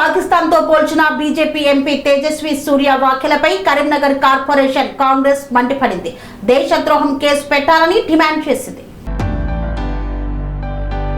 పాకిస్తాన్ తో పోల్చిన BJP MP Tejaswi సూర్య వ్యాఖ్యలపై Karimnagar corporation Congress మండిపడింది. దేశద్రోహం కేసు పెట్టాలని డిమాండ్ చేసింది.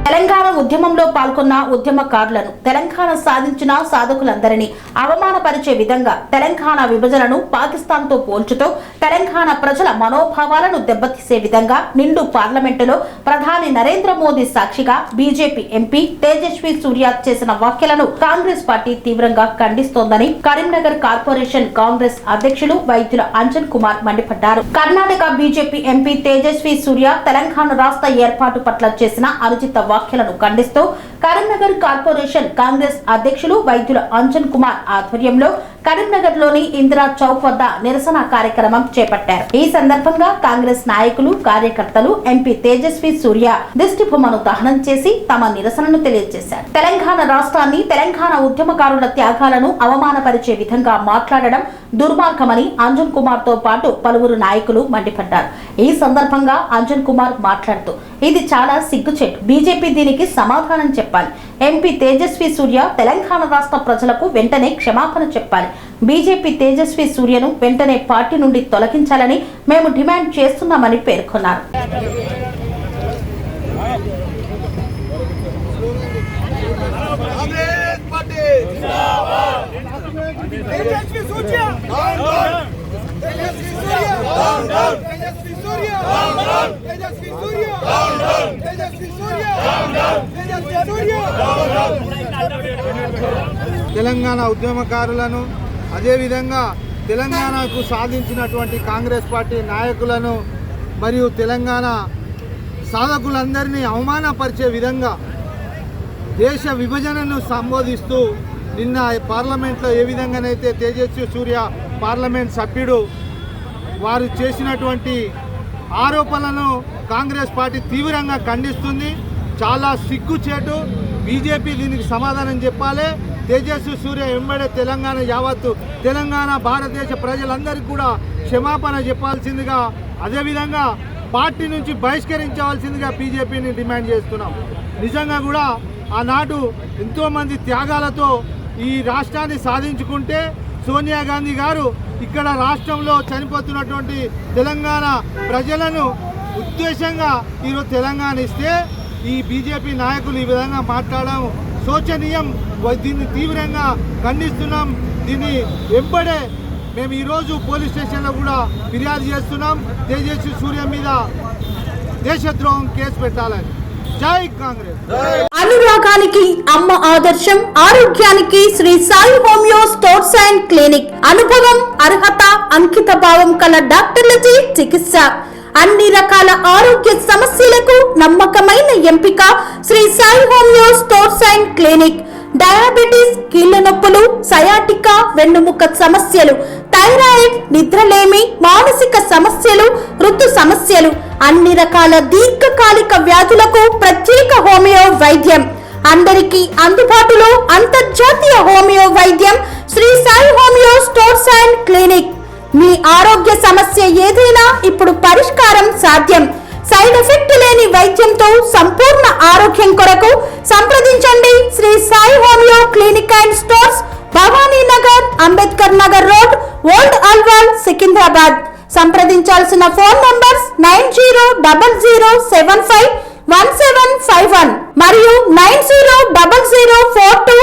తెలంగాణ ఉద్యమంలో పాల్గొన్న ఉద్యమకారులను, తెలంగాణ సాధించిన సాధకులందరినీ అవమానపరిచే విధంగా తెలంగాణ విభజనను పాకిస్తాన్ తో పోల్చుతూ తెలంగాణ ప్రజల మనోభావాలను దెబ్బతీసే విధంగా నిండు పార్లమెంటులో ప్రధాని నరేంద్ర మోదీ సాక్షిగా బీజేపీ ఎంపీ తేజస్వి సూర్య చేసిన వ్యాఖ్యలను కాంగ్రెస్ పార్టీ తీవ్రంగా ఖండిస్తోందని కరీంనగర్ కార్పొరేషన్ కాంగ్రెస్ అధ్యక్షులు వైద్యుల అంజన్ కుమార్ మండిపడ్డారు. కర్ణాటక బీజేపీ ఎంపీ తేజస్వి సూర్య తెలంగాణ రాష్ట్ర ఏర్పాటు పట్ల చేసిన అనుచిత వ్యాఖ్యలను ఖండిస్తూ కరీంనగర్ కార్పొరేషన్ కాంగ్రెస్ అధ్యక్షులు వైద్యుల అంజన్ కుమార్ ఆధ్వర్యంలో కరీంనగర్ లోని ఇందిరా చౌక్ వద్ద నిరసన కార్యక్రమం చేపట్టారు. ఈ సందర్భంగా కాంగ్రెస్ నాయకులు, కార్యకర్తలు ఎంపీ తేజస్వి సూర్య దిష్టి బొమ్మను దహనం చేసి తమ నిరసనను తెలియజేశారు. తెలంగాణ రాష్ట్రాన్ని, తెలంగాణ ఉద్యమకారుల త్యాగాలను అవమానపరిచే విధంగా మాట్లాడడం దుర్మార్గమని అంజన్ కుమార్ తో పాటు పలువురు నాయకులు మండిపడ్డారు. ఈ సందర్భంగా అంజన్ కుమార్ మాట్లాడుతూ ఇది చాలా సిగ్గుచేటు, బీజేపీ దీనికి సమాధానం చెప్పాలి. ఎంపీ తేజస్వి సూర్య తెలంగాణ రాష్ట్ర ప్రజలకు వెంటనే క్షమాపణ చెప్పాలి. బీజేపీ తేజస్వి సూర్యను వెంటనే పార్టీ నుండి తొలగించాలని మేము డిమాండ్ చేస్తున్నామని పేర్కొన్నారు. తెలంగాణ ఉద్యమకారులను, అదేవిధంగా తెలంగాణకు సాధించినటువంటి కాంగ్రెస్ పార్టీ నాయకులను మరియు తెలంగాణ సాధకులందరినీ అవమానపరిచే విధంగా దేశ విభజనను సంబోధిస్తూ నిన్న పార్లమెంట్లో ఏ విధంగానైతే తేజస్వి సూర్య పార్లమెంట్ సభ్యుడు వారు చేసినటువంటి ఆరోపణలను కాంగ్రెస్ పార్టీ తీవ్రంగా ఖండిస్తుంది. చాలా సిగ్గుచేటు, బీజేపీ దీనికి సమాధానం చెప్పాలి. తేజస్వి సూర్య వెంబడే తెలంగాణ యావత్తు తెలంగాణ భారతదేశ ప్రజలందరికీ కూడా క్షమాపణ చెప్పాల్సిందిగా, అదేవిధంగా పార్టీ నుంచి బహిష్కరించవలసిందిగా బీజేపీని డిమాండ్ చేస్తున్నాం. నిజంగా కూడా ఆనాడు ఎంతోమంది త్యాగాలతో ఈ రాష్ట్రాన్ని సాధించుకుంటే సోనియా గాంధీ గారు ఇక్కడ రాష్ట్రంలో చనిపోతున్నటువంటి తెలంగాణ ప్రజలను ఉద్దేశంగా ఈరోజు తెలంగాణ ఇస్తే ఈ బీజేపీ నాయకులు ఈ విధంగా మాట్లాడడం శోచనీయం. దీన్ని తీవ్రంగా ఖండిస్తున్నాం. దీన్ని వెంబడే మేము ఈరోజు పోలీస్ స్టేషన్లో కూడా ఫిర్యాదు చేస్తున్నాం. తేజస్వి సూర్య మీద దేశద్రోహం కేసు పెట్టాలని. జై కాంగ్రెస్. అనురాగానికి అమ్మ ఆదర్శం, ఆరోగ్యానికి Sri Sai homeo stores and clinic. అనుభవం, అర్హత, అంకిత భావం కల డాక్టర్లచే చికిత్స. అన్ని రకాల ఆరోగ్య సమస్యలకు నమ్మకమైన ఎంపిక Sri Sai homeo stores and clinic. Diabetes, కీళ్ల నొప్పులు, సయాటికా, వెన్నుముక సమస్యలు, థైరాయిడ్, నిద్రలేమి, మానసిక సమస్యలు, ఋతు సమస్యలు, అన్ని రకాల దీర్ఘకాలిక వ్యాధులకు ప్రత్యేక హోమియో వైద్యం. అందరికీ అందుబాటులో అంతర్జాతీయ హోమియో వైద్యం Sri Sai homeo stores and clinic. మీ ఆరోగ్య సమస్య ఏదైనా ఇప్పుడు పరిష్కారం సాధ్యం. సైడ్ ఎఫెక్ట్ లేని వైద్యంతో సంపూర్ణ ఆరోగ్యం కొరకు సంప్రదించండి Sri Sai homeo clinic and stores, Bhavani Nagar, Ambedkar Nagar road, old Alwal, Secunderabad. సంప్రదించాల్సిన ఫోన్ నంబర్స్ 9000751751 మరియు 900042